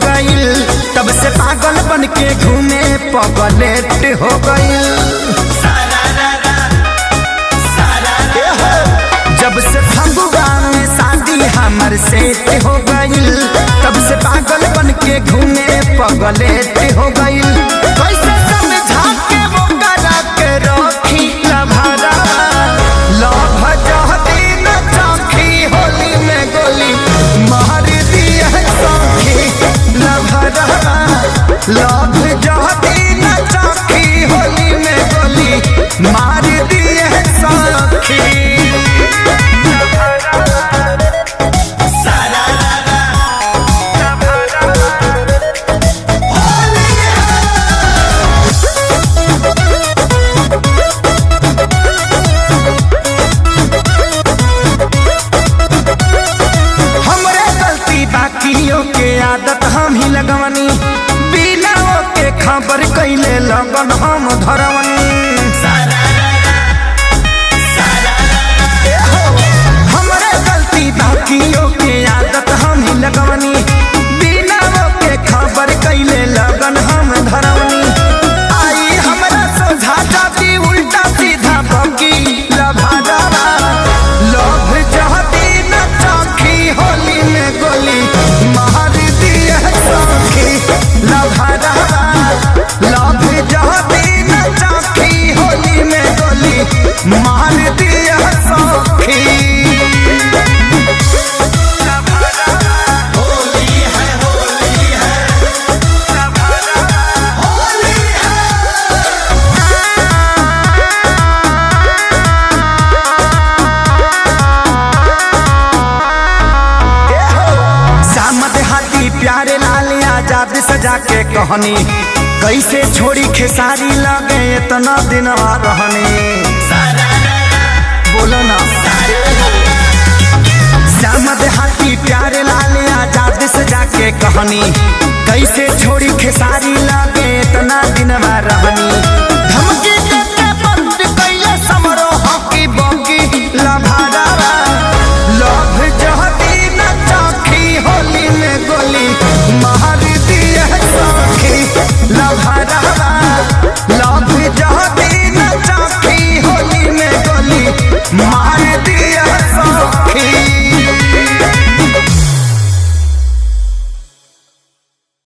गईल, तब से पागल बन के घूमे पगलेट हो गईल। जब से फगुआ में शादी हमर सेट हो गईल, तब से पागल बन के घूमे पगलेट हो गईल। कैसे समझा के वो करा के रखी लभरा, लभ जहती न चौखी होली में गोली मार दिया सौखी लभरा, लभ जहती न चौखी होली में गोली मार दिया सौखी। के आदत हम ही लगवनी, बिना के खबर कैले लगन हम धरवनी। हमरे गलती बाकियों के आदत हम ही लगवनी, बिना के खबर कैले लगन हम धरवनी। आई हमरा सोझा जाती उल्टा सीधा बकी लभादावा, लोभ जहती न चौखी होली में गोली मार दिया सौखी लभादावा, लोभ जहती न चौखी होली में गोली मार दिया सौखी। प्यारे लाल आजाद सजा के कहनी, कैसे छोड़ी खेसारी लगे इतना दिन रहनी। बोलो ना श्याम देहाती प्यारे लाल आजाद सजा के कहनी, कैसे छोड़ी खेसारी लगे इतना दिन रहनी।